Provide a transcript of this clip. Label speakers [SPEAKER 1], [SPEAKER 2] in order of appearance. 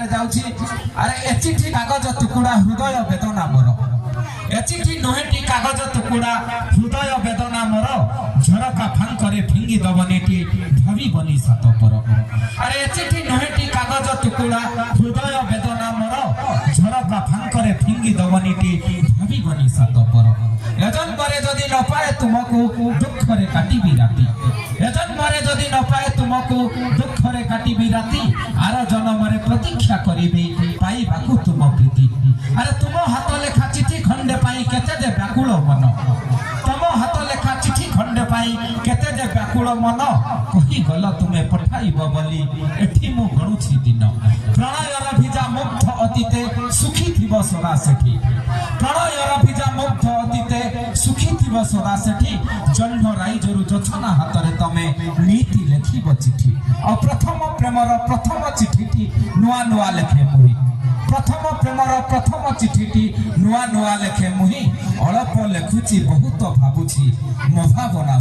[SPEAKER 1] ଲେଖାରେ ଯାଉଛି ଆରେ ଏ ଚିଠି କାଗଜ ଟୁକୁଡ଼ା ହୃଦୟ ବେଦନା ମୋର ଏ ଚିଠି ନୁହେଁଟି କାଗଜ ଟୁକୁଡ଼ା ହୃଦୟ ବେଦନା ମୋର ଝରକା ଫାଙ୍କରେ ଫିଙ୍ଗି ଦବନିଟି ଭାବିବନି ସାତ ପର ଆରେ ଏ ଚିଠି ନୁହେଁଟି କାଗଜ ଟୁକୁଡ଼ା ହୃଦୟ ବେଦନା ମୋର ଝରକା ଫାଙ୍କରେ ଫିଙ୍ଗି ଦବନିଟି ଭାବିବନି ସାତ ପର ଏ ଜନ୍ମରେ ଯଦି ନ ପାଏ ତୁମକୁ ଦୁଃଖରେ କାଟିବି ରାତି ଏ ଜନ୍ମରେ ଯଦି ନ ପାଏ ତୁମକୁ ଦୁଃଖରେ କାଟିବି ରାତି ଆର ଜନ୍ମରେ ପ୍ରତୀକ୍ଷା କରିବି ପାଇବାକୁ ତୁମ ପ୍ରୀତି ଆରେ ତୁମ ହାତ ଲେଖା ଚିଠି ଖଣ୍ଡେ ପାଇଁ କେତେ ଯେ ବ୍ୟାକୁଳ ମନ ତମ ହାତ ଲେଖା ଚିଠି ଖଣ୍ଡେ ପାଇଁ କେତେ ଯେ ବ୍ୟାକୁଳ ମନ କହିଗଲ ତୁମେ ପଠାଇବ ବୋଲି ଏଠି ମୁଁ ଗଣୁଛି ଦିନ ପ୍ରଣୟର ଭିଜା ମୁଗ୍ଧ ଅତୀତେ ସୁଖୀ ଥିବ ସଦା ସେଠି ପ୍ରଣୟର ଭିଜା ମୁଗ୍ଧ ଅତୀତେ ସୁଖୀ ଥିବ ସଦା ସେଠି ଜହ୍ନ ରାଇଜରୁ ଯୋଛନା ହାତରେ ତମେ ନୀତି ଲେଖିବ ଚିଠି ଆଉ ପ୍ରଥମ ପ୍ରେମର ପ୍ରଥମ ଚିଠିଟି ନୂଆ ନୂଆ ଲେଖେ ମୁହିଁ ପ୍ରଥମ ପ୍ରେମର ପ୍ରଥମ ଚିଠିଟି ନୂଆ ନୂଆ ଲେଖେ ମୁହିଁ ଅଳପ ଲେଖୁଛି ବହୁତ ଭାବୁଛି ମୋ ଭାବନା